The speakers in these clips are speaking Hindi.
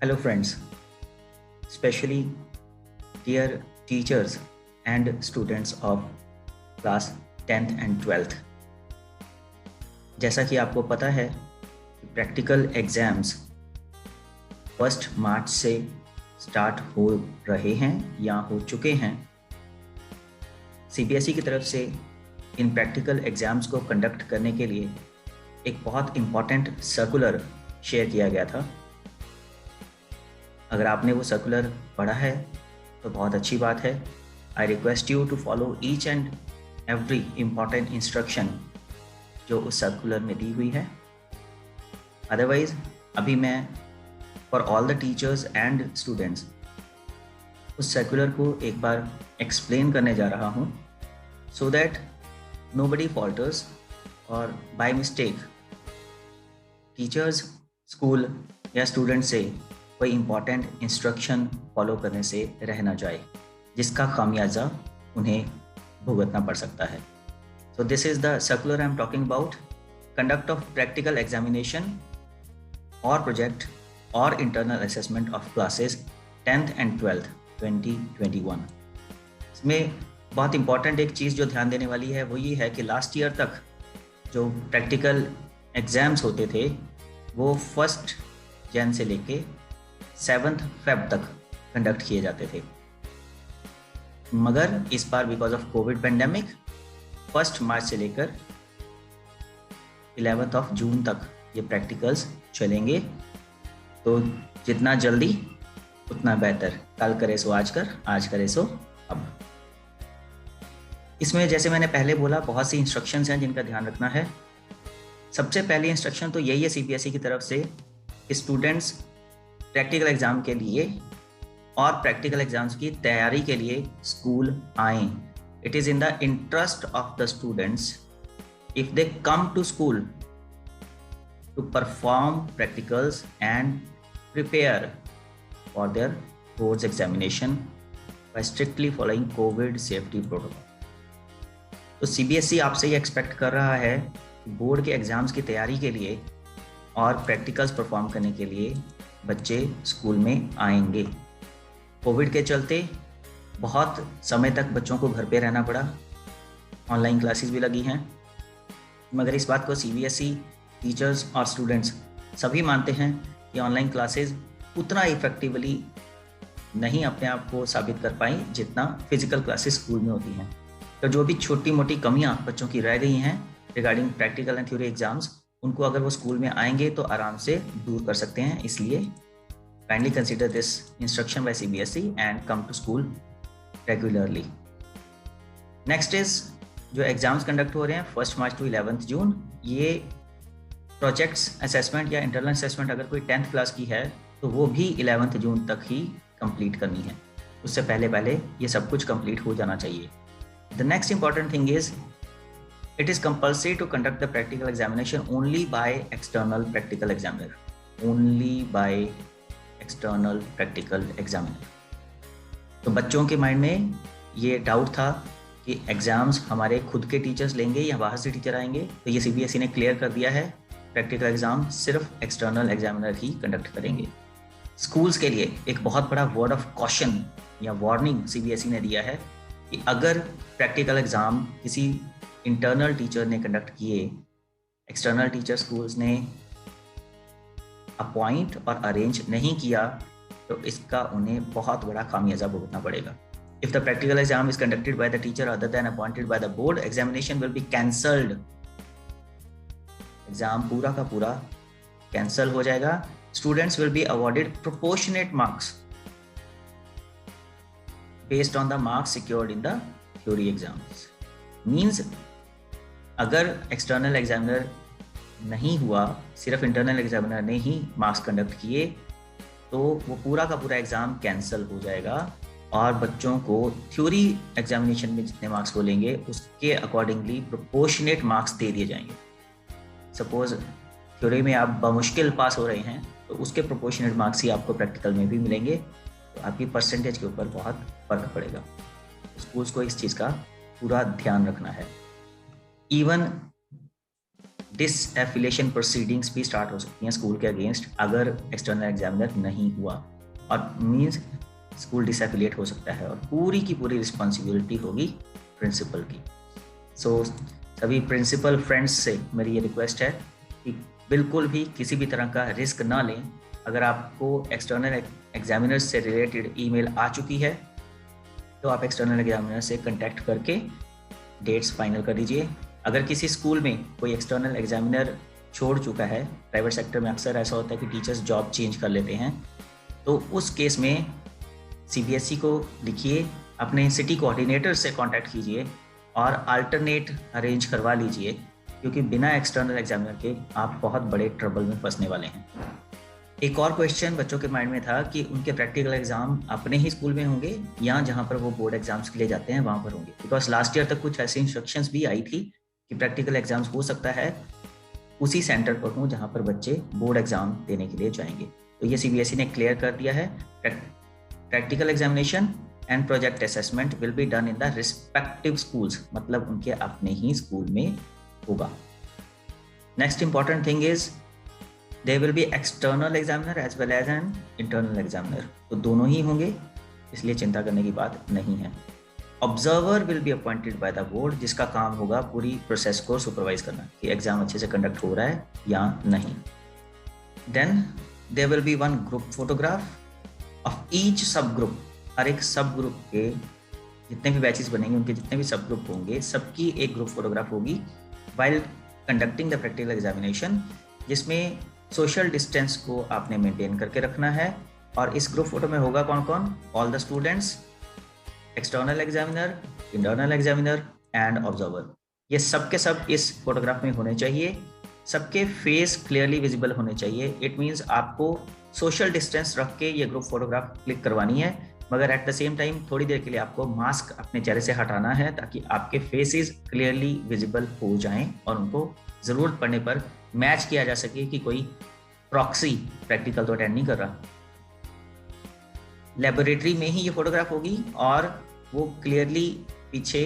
Hello friends, especially dear teachers and students of class 10th and 12th। जैसा कि आपको पता है कि प्रैक्टिकल एग्ज़ाम्स 1 मार्च से स्टार्ट हो रहे हैं या हो चुके हैं। सीबीएसई की तरफ से इन प्रैक्टिकल एग्ज़ाम्स को कंडक्ट करने के लिए एक बहुत इम्पॉर्टेंट सर्कुलर शेयर किया गया था। अगर आपने वो सर्कुलर पढ़ा है तो बहुत अच्छी बात है। I request you to follow each and every important instruction जो उस सर्कुलर में दी हुई है। अदरवाइज अभी मैं for all the teachers and students उस सर्कुलर को एक बार एक्सप्लेन करने जा रहा हूँ, सो दैट नोबडी फॉल्टर्स और बाय मिस्टेक टीचर्स, स्कूल या स्टूडेंट से कोई इम्पॉर्टेंट इंस्ट्रक्शन फॉलो करने से रह ना जाए, जिसका खामियाजा उन्हें भुगतना पड़ सकता है। So this is the circular I am talking about. Conduct of practical examination और प्रोजेक्ट और internal assessment of classes 10th and 12th 2021। इसमें बहुत इंपॉर्टेंट एक चीज़ जो ध्यान देने वाली है वो ये है कि लास्ट ईयर तक जो प्रैक्टिकल एग्ज़ाम्स होते थे वो 1 जनवरी से लेके 7 फरवरी तक कंडक्ट किए जाते थे, मगर इस बार बिकॉज ऑफ कोविड पेंडेमिक 1 मार्च से लेकर 11 जून तक ये प्रैक्टिकल्स चलेंगे। तो जितना जल्दी उतना बेहतर। कल करे सो आज कर, आज करे सो अब। इसमें जैसे मैंने पहले बोला बहुत सी इंस्ट्रक्शंस हैं जिनका ध्यान रखना है। सबसे पहली इंस्ट्रक्शन तो यही है सीबीएसई की तरफ से कि स्टूडेंट्स प्रैक्टिकल एग्ज़ाम के लिए और प्रैक्टिकल एग्ज़ाम्स की तैयारी के लिए स्कूल आएँ। It is in the interest of the students if they come to school to perform practicals and prepare for their boards examination by strictly following covid safety protocol. तो सीबीएसई आपसे ये एक्सपेक्ट कर रहा है कि बोर्ड के एग्ज़ाम्स की तैयारी के लिए और प्रैक्टिकल्स परफॉर्म करने के लिए बच्चे स्कूल में आएंगे। कोविड के चलते बहुत समय तक बच्चों को घर पे रहना पड़ा, ऑनलाइन क्लासेस भी लगी हैं, मगर इस बात को सीबीएसई, टीचर्स और स्टूडेंट्स सभी मानते हैं कि ऑनलाइन क्लासेस उतना इफेक्टिवली नहीं अपने आप को साबित कर पाई जितना फिजिकल क्लासेस स्कूल में होती हैं। तो जो भी छोटी मोटी कमियां बच्चों की रह गई हैं regarding practical and theory exams, उनको अगर वो स्कूल में आएंगे तो आराम से दूर कर सकते हैं। इसलिए kindly consider this instruction by CBSE and come to school regularly. Next is जो एग्जाम्स कंडक्ट हो रहे हैं 1 मार्च टू 11 जून, ये प्रोजेक्ट्स असेसमेंट या इंटरनल असेसमेंट अगर कोई 10th क्लास की है तो वो भी 11 जून तक ही कंप्लीट करनी है। उससे पहले पहले ये सब कुछ कंप्लीट हो जाना चाहिए। The next important thing is it is compulsory to conduct the practical examination only by external practical examiner, only by external practical examiner। तो बच्चों के माइंड में ये डाउट था कि एग्जाम्स हमारे खुद के टीचर्स लेंगे या बाहर से टीचर आएंगे, तो ये सीबीएसई ने क्लियर कर दिया है प्रैक्टिकल एग्जाम सिर्फ एक्सटर्नल एग्जामिनर ही कंडक्ट करेंगे। स्कूल्स के लिए एक बहुत बड़ा वर्ड ऑफ कॉशन या वार्निंग सीबीएसई ने दिया है कि अगर प्रैक्टिकल एग्जाम किसी इंटरनल टीचर ने कंडक्ट किए, एक्सटर्नल टीचर स्कूल्स ने अपॉइंट और अरेंज नहीं किया, तो इसका उन्हें बहुत बड़ा खामियाजा भुगतना पड़ेगा। If the practical exam is conducted by the teacher other than appointed by the board, examination will be cancelled. Exam पूरा का पूरा कैंसल हो जाएगा। Students will be awarded proportionate marks based on the marks secured in the theory exams. Means अगर एक्सटर्नल एग्जामिनर नहीं हुआ, सिर्फ इंटरनल एग्जामिनर ने ही मार्क्स कंडक्ट किए, तो वो पूरा का पूरा एग्ज़ाम कैंसिल हो जाएगा और बच्चों को थ्योरी एग्जामिनेशन में जितने मार्क्स वो लेंगे उसके अकॉर्डिंगली प्रोपोर्शनेट मार्क्स दे दिए जाएंगे। सपोज थ्योरी में आप बमुश्किल पास हो रहे हैं तो उसके प्रोपोर्शनेट मार्क्स ही आपको प्रैक्टिकल में भी मिलेंगे, तो आपकी परसेंटेज के ऊपर बहुत फर्क पड़ेगा। स्कूल्स को इस चीज़ का पूरा ध्यान रखना है। इवन डिसएफिलिएशन प्रोसीडिंग्स भी स्टार्ट हो सकती हैं स्कूल के अगेंस्ट अगर एक्सटर्नल एग्जामिनर नहीं हुआ, और मीन्स स्कूल डिसएफिलिएट हो सकता है और पूरी की पूरी रिस्पॉन्सिबिलिटी होगी प्रिंसिपल की। सो सभी प्रिंसिपल फ्रेंड्स से मेरी ये रिक्वेस्ट है कि बिल्कुल भी किसी भी तरह का रिस्क ना लें। अगर आपको एक्सटर्नल एग्जामिनर्स से रिलेटेड ईमेल आ चुकी है तो आप एक्सटर्नल एग्जामिनर से कांटेक्ट करके डेट्स फाइनल कर दीजिए। अगर किसी स्कूल में कोई एक्सटर्नल एग्जामिनर छोड़ चुका है, प्राइवेट सेक्टर में अक्सर ऐसा होता है कि टीचर्स जॉब चेंज कर लेते हैं, तो उस केस में सीबीएसई को लिखिए, अपने सिटी कोऑर्डिनेटर से कांटेक्ट कीजिए और अल्टरनेट अरेंज करवा लीजिए, क्योंकि बिना एक्सटर्नल एग्जामिनर के आप बहुत बड़े ट्रबल में फंसने वाले हैं। एक और क्वेश्चन बच्चों के माइंड में था कि उनके प्रैक्टिकल एग्जाम अपने ही स्कूल में होंगे या जहाँ पर वो बोर्ड एग्जाम्स के लिए जाते हैं वहाँ पर होंगे, बिकॉज लास्ट ईयर तक कुछ ऐसी इंस्ट्रक्शंस भी आई थी कि प्रैक्टिकल एग्जाम्स हो सकता है उसी सेंटर पर हों जहाँ पर बच्चे बोर्ड एग्जाम देने के लिए जाएंगे। तो ये सीबीएसई ने क्लियर कर दिया है, practical examination and project assessment will be done in the respective schools, मतलब उनके अपने ही स्कूल में होगा। Next important thing is there will be external examiner as well as an internal examiner, तो दोनों ही होंगे, इसलिए चिंता करने की बात नहीं है। Observer will be appointed by the board, जिसका काम होगा पूरी प्रोसेस को सुपरवाइज करना कि एग्जाम अच्छे से कंडक्ट हो रहा है या नहीं। Then there will be one group photograph of each sub group, हर एक सब ग्रुप के जितने भी बैचेस बनेंगे उनके जितने भी सब ग्रुप होंगे सबकी एक ग्रुप फोटोग्राफ होगी while conducting the practical examination, जिसमें सोशल डिस्टेंस को आपने मेंटेन करके रखना है। और इस ग्रुप फोटो में होगा कौन कौन? All the students, external examiner, internal examiner and observer. ये सब के सब इस फोटोग्राफ में होने चाहिए, सबके फेस क्लियरली विजिबल होने चाहिए। इट मीन्स आपको सोशल डिस्टेंस रख के ये ग्रुप फोटोग्राफ क्लिक करवानी है, मगर एट द सेम टाइम थोड़ी देर के लिए आपको मास्क अपने चेहरे से हटाना है ताकि आपके फेसेस क्लियरली विजिबल हो जाएं और उनको ज़रूरत पड़ने पर मैच किया जा सके कि कोई प्रॉक्सी प्रैक्टिकल तो अटेंड नहीं कर रहा। लेबोरेटरी में ही ये फोटोग्राफ होगी और वो क्लियरली पीछे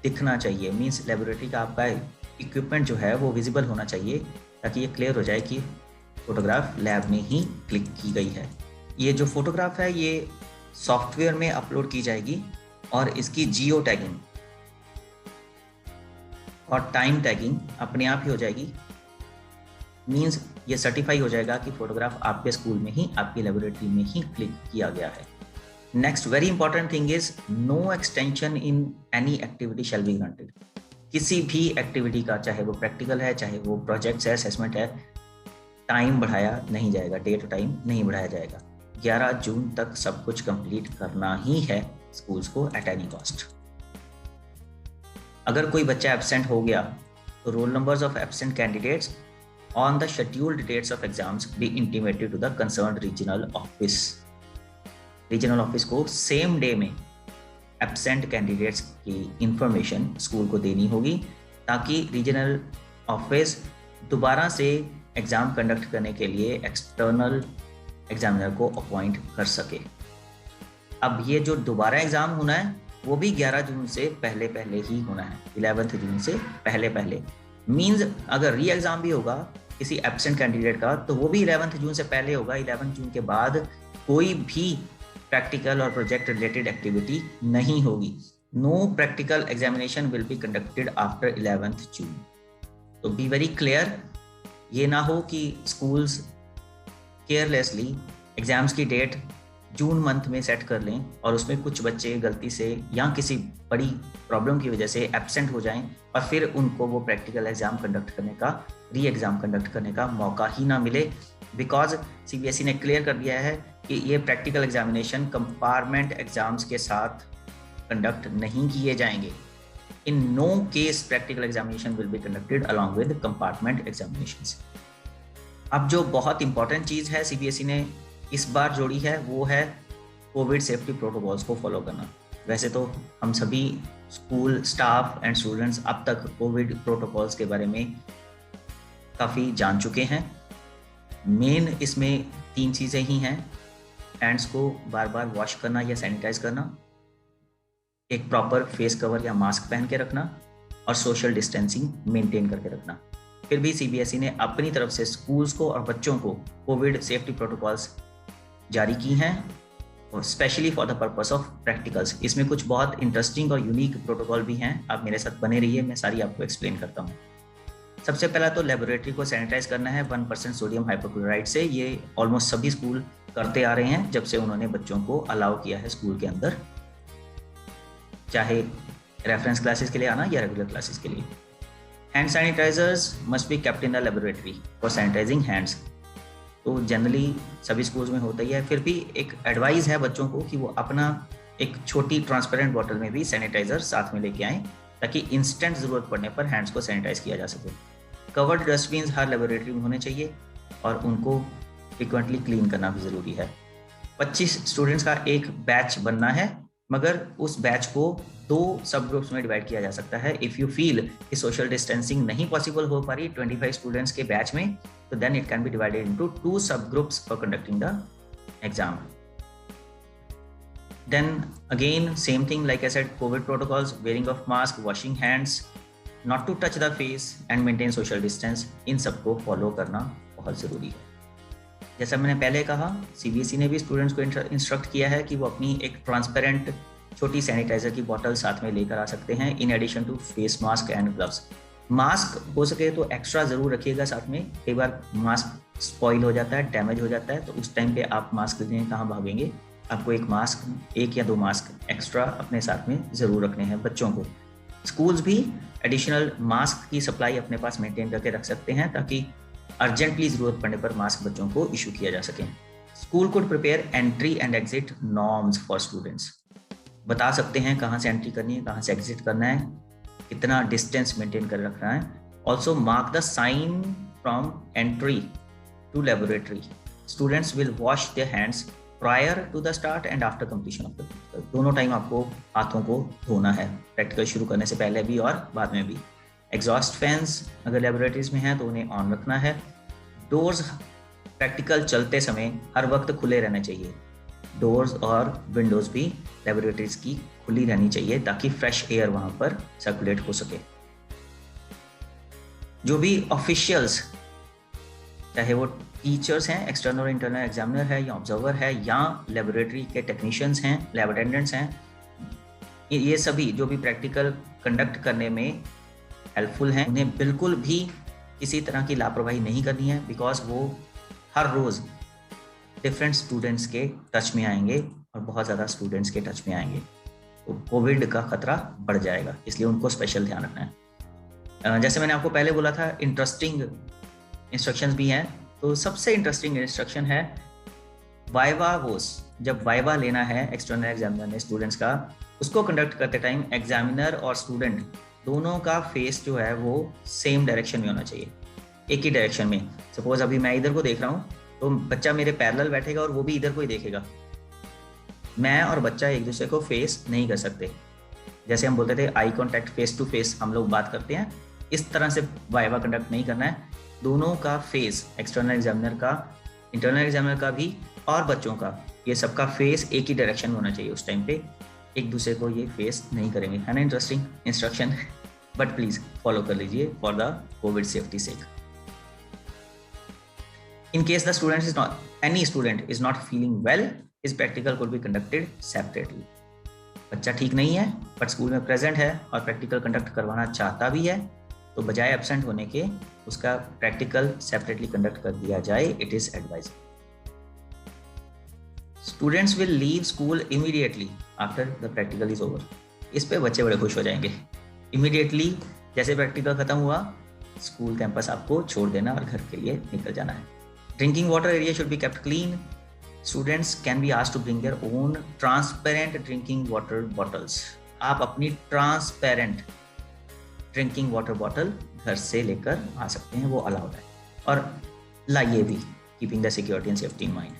दिखना चाहिए, मीन्स लेबोरेटरी का आपका इक्विपमेंट जो है वो विजिबल होना चाहिए ताकि ये क्लियर हो जाए कि फोटोग्राफ लैब में ही क्लिक की गई है। ये जो फोटोग्राफ है ये सॉफ्टवेयर में अपलोड की जाएगी और इसकी जियो टैगिंग और टाइम टैगिंग अपने आप ही हो जाएगी, मीन्स ये सर्टिफाई हो जाएगा कि फोटोग्राफ आपके स्कूल में ही, आपकी लेबोरेटरी में ही क्लिक किया गया है। Next very important thing is no extension in any activity shall be granted. किसी भी एक्टिविटी का, चाहे वो प्रैक्टिकल है, चाहे वो प्रोजेक्ट्स है, असेसमेंट है, टाइम बढ़ाया नहीं जाएगा, डेट टाइम नहीं बढ़ाया जाएगा। 11 जून तक सब कुछ कंप्लीट करना ही है स्कूल्स को एट एनी कॉस्ट। अगर कोई बच्चा एब्सेंट हो गया तो roll numbers of absent candidates on the scheduled dates of exams be intimated to the concerned regional office. Regional office को सेम डे में एब्सेंट कैंडिडेट्स की इंफॉर्मेशन स्कूल को देनी होगी ताकि रीजनल ऑफिस दोबारा से एग्जाम कंडक्ट करने के लिए एक्सटर्नल एग्जामिनर को अपॉइंट कर सके। अब ये जो दोबारा एग्जाम होना है वो भी 11 जून से पहले पहले ही होना है, 11 जून से पहले पहले। मींस अगर री एग्जाम भी होगा किसी एब्सेंट कैंडिडेट का तो वो भी 11 जून से पहले होगा। 11 जून के बाद कोई भी प्रैक्टिकल और प्रोजेक्ट रिलेटेड एक्टिविटी नहीं होगी। No practical examination will be conducted after 11 June. तो बी वेरी क्लियर, ये ना हो कि स्कूल्स केयरलेसली एग्जाम्स की डेट जून मंथ में सेट कर लें और उसमें कुछ बच्चे गलती से या किसी बड़ी प्रॉब्लम की वजह से एब्सेंट हो जाएं और फिर उनको वो प्रैक्टिकल एग्जाम कंडक्ट करने का, री एग्जाम कंडक्ट करने का मौका ही ना मिले। बिकॉज सीबीएसई ने क्लियर कर दिया है कि ये प्रैक्टिकल एग्जामिनेशन कंपार्टमेंट एग्जाम्स के साथ कंडक्ट नहीं किए जाएंगे। In no case practical examination will be conducted along with compartment examinations. अब जो बहुत इंपॉर्टेंट चीज़ है सीबीएसई ने इस बार जोड़ी है वो है कोविड सेफ्टी प्रोटोकॉल्स को फॉलो करना। वैसे तो हम सभी स्कूल स्टाफ एंड स्टूडेंट्स अब तक कोविड प्रोटोकॉल्स के बारे में काफ़ी जान चुके हैं। मेन इसमें 3 चीज़ें ही हैं, हैंड्स को बार बार वॉश करना या सैनिटाइज करना, एक प्रॉपर फेस कवर या मास्क पहन के रखना और सोशल डिस्टेंसिंग मेंटेन करके रखना। फिर भी सीबीएसई ने अपनी तरफ से स्कूल्स को और बच्चों को कोविड सेफ्टी प्रोटोकॉल्स जारी की हैं, और specially for the purpose of practicals. इसमें कुछ बहुत इंटरेस्टिंग और यूनिक प्रोटोकॉल भी हैं, आप मेरे साथ बने रहिए, मैं सारी आपको एक्सप्लेन करता हूँ। सबसे पहला तो लेबोरेटरी को सैनिटाइज करना है 1% सोडियम हाइपोक्लोराइड से। ये ऑलमोस्ट सभी स्कूल करते आ रहे हैं जब से उन्होंने बच्चों को अलाउ किया है स्कूल के अंदर, चाहे रेफरेंस क्लासेस के लिए आना या रेगुलर क्लासेस के लिए। Hand sanitisers must be kept in the laboratory for sanitising hands. तो जनरली सभी स्कूल्स में होता ही है, फिर भी एक एडवाइस है बच्चों को कि वो अपना एक छोटी ट्रांसपेरेंट बॉटल में भी सैनिटाइजर साथ में लेके आएँ, ताकि इंस्टेंट ज़रूरत पड़ने पर हैंड्स को सैनिटाइज किया जा सके। कवर्ड डस्टबिन हर लेबोरेटरी में होने चाहिए और उनको फ्रिक्वेंटली क्लीन करना भी ज़रूरी है। 25 स्टूडेंट्स का एक बैच बनना है, मगर उस बैच को 2 सब ग्रुप्स में डिवाइड किया जा सकता है। इफ़ यू फील कि सोशल डिस्टेंसिंग नहीं पॉसिबल हो पा रही 25 स्टूडेंट्स के बैच में, तो then it can be divided into 2 sub groups for conducting the exam. Then again, same thing, like I said, COVID protocols, wearing of mask, washing hands, not to touch the face and maintain social distance, इन सबको फॉलो करना बहुत ज़रूरी है। जैसा मैंने पहले कहा, सीबीएसई ने भी स्टूडेंट्स को इंस्ट्रक्ट किया है कि वो अपनी एक ट्रांसपेरेंट छोटी सैनिटाइजर की बॉटल साथ में लेकर आ सकते हैं, in addition to face mask and gloves. Mask हो सके तो एक्स्ट्रा ज़रूर रखिएगा साथ में, कई बार मास्क स्पॉइल हो जाता है, डैमेज हो जाता है, तो उस टाइम पे आप मास्क लेने कहाँ भागेंगे। आपको एक या 2 मास्क एक्स्ट्रा अपने साथ में ज़रूर रखने हैं बच्चों को। स्कूल्स भी एडिशनल मास्क की सप्लाई अपने पास मेंटेन करके रख सकते हैं, ताकि अर्जेंटली ज़रूरत पड़ने पर मास्क बच्चों को इशू किया जा सके। School could prepare entry and exit norms for students. बता सकते हैं कहाँ से एंट्री करनी है, कहाँ से एग्जिट करना है, कितना डिस्टेंस मेंटेन कर रखना है। Also mark the sign from entry to laboratory. Students will wash their hands prior to the start and after completion of the practical. दोनों टाइम आपको हाथों को धोना है, प्रैक्टिकल शुरू करने से पहले भी और बाद में भी। एग्जॉस्ट फैंस अगर लेबोरेटरीज में हैं तो उन्हें ऑन रखना है। डोर्स प्रैक्टिकल चलते समय हर वक्त खुले रहने चाहिए। डोर्स और विंडोज भी लेबोरेटरीज की खुली रहनी चाहिए, ताकि फ्रेश एयर वहाँ पर सर्कुलेट हो सके। जो भी ऑफिशियल्स, चाहे वो टीचर्स हैं, एक्सटर्नल और इंटरनल एग्जामिनर है या ऑब्जर्वर है, या लेबोरेटरी के टेक्नीशियंस हैं, लैब अटेंडेंट्स हैं, ये सभी जो भी प्रैक्टिकल कंडक्ट करने में हेल्पफुल हैं, उन्हें बिल्कुल भी किसी तरह की लापरवाही नहीं करनी है, बिकॉज वो हर रोज़ डिफरेंट स्टूडेंट्स के टच में आएंगे और बहुत ज़्यादा स्टूडेंट्स के टच में आएंगे, तो कोविड का खतरा बढ़ जाएगा, इसलिए उनको स्पेशल ध्यान रखना है। जैसे मैंने आपको पहले बोला था, इंटरेस्टिंग इंस्ट्रक्शंस भी हैं, तो सबसे इंटरेस्टिंग इंस्ट्रक्शन है वाइवा वोस। जब वाइवा लेना है एक्सटर्नल एग्जामिनर ने स्टूडेंट्स का, उसको कंडक्ट करते टाइम एग्जामिनर और स्टूडेंट दोनों का फेस जो है वो सेम डायरेक्शन में होना चाहिए, एक ही डायरेक्शन में। सपोज अभी मैं इधर को देख रहा हूँ, तो बच्चा मेरे पैरेलल बैठेगा और वो भी इधर को ही देखेगा। मैं और बच्चा एक दूसरे को फेस नहीं कर सकते। जैसे हम बोलते थे eye contact, face to face हम लोग बात करते हैं, इस तरह से वाइवा कंडक्ट नहीं करना है। दोनों का फेस, एक्सटर्नल एग्जामिनर का, इंटरनल एग्जामिनर का भी और बच्चों का, ये सबका फेस एक ही डायरेक्शन में होना चाहिए। उस टाइम पे एक दूसरे को ये फेस नहीं करेंगे। है ना interesting instruction? But please follow कर लीजिए for the covid safety sake. In case the student is not, any student is not feeling well, his practical could be conducted separately. बच्चा ठीक नहीं है बट स्कूल में प्रेजेंट है और प्रैक्टिकल कंडक्ट करवाना चाहता भी है, तो बजाय एब्सेंट होने के उसका प्रैक्टिकल सेपरेटली कंडक्ट कर दिया जाए, it is advisable. Students will leave school immediately after the practical is over. इस पे बच्चे बड़े खुश हो जाएंगे। इमीडिएटली जैसे प्रैक्टिकल खत्म हुआ, स्कूल कैंपस आपको छोड़ देना और घर के लिए निकल जाना है। Drinking water area should be kept clean. Students can be asked to bring their own transparent drinking water bottles. आप अपनी transparent drinking water bottle घर से लेकर आ सकते हैं, वो अलाउड है, और लाइए भी, keeping the security and safety in mind.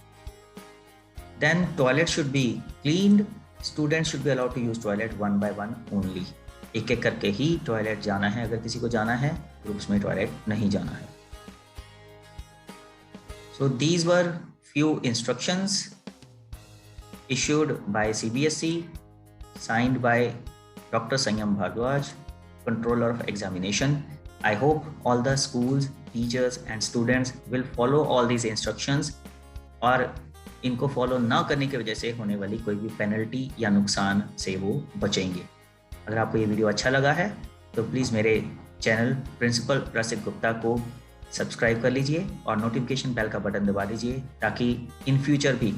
Then toilet should be cleaned. Students should be allowed to use toilet one by one only. एक एक करके ही टॉयलेट जाना है, अगर किसी को जाना है, ग्रुप्स में टॉयलेट नहीं जाना है। So these were few instructions issued by CBSE, signed by Dr. Sanyam Bhardwaj, Controller of Examination. I hope all the schools, teachers and students will follow all these instructions और इनको फॉलो ना करने की वजह से होने वाली कोई भी पेनल्टी या नुकसान से वो बचेंगे। अगर आपको ये वीडियो अच्छा लगा है तो प्लीज़ मेरे चैनल प्रिंसिपल रसिक गुप्ता को सब्सक्राइब कर लीजिए और नोटिफिकेशन बेल का बटन दबा दीजिए ताकि इन फ्यूचर भी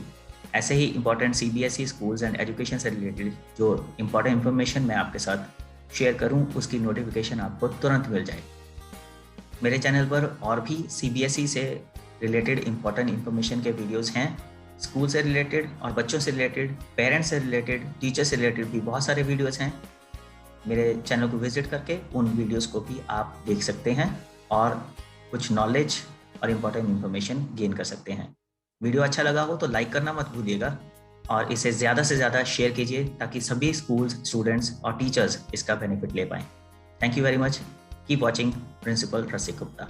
ऐसे ही important CBSE schools and education से रिलेटेड जो इंपॉर्टेंट इन्फॉर्मेशन मैं आपके साथ शेयर करूं उसकी नोटिफिकेशन आपको तुरंत मिल जाए। मेरे चैनल पर और भी CBSE से रिलेटेड इंपॉर्टेंट इन्फॉर्मेशन के वीडियोस हैं, स्कूल से रिलेटेड और बच्चों से रिलेटेड, पेरेंट्स से रिलेटेड, टीचर से रिलेटेड भी बहुत सारे वीडियोस हैं। मेरे चैनल को विजिट करके उन वीडियोस को भी आप देख सकते हैं और कुछ नॉलेज और इम्पोर्टेंट इन्फॉर्मेशन गेन कर सकते हैं। वीडियो अच्छा लगा हो तो लाइक करना मत भूलिएगा और इसे ज़्यादा से ज़्यादा शेयर कीजिए ताकि सभी स्कूल्स, स्टूडेंट्स और टीचर्स इसका बेनिफिट ले पाएँ। Thank you very much. Keep watching principal Rasik Gupta.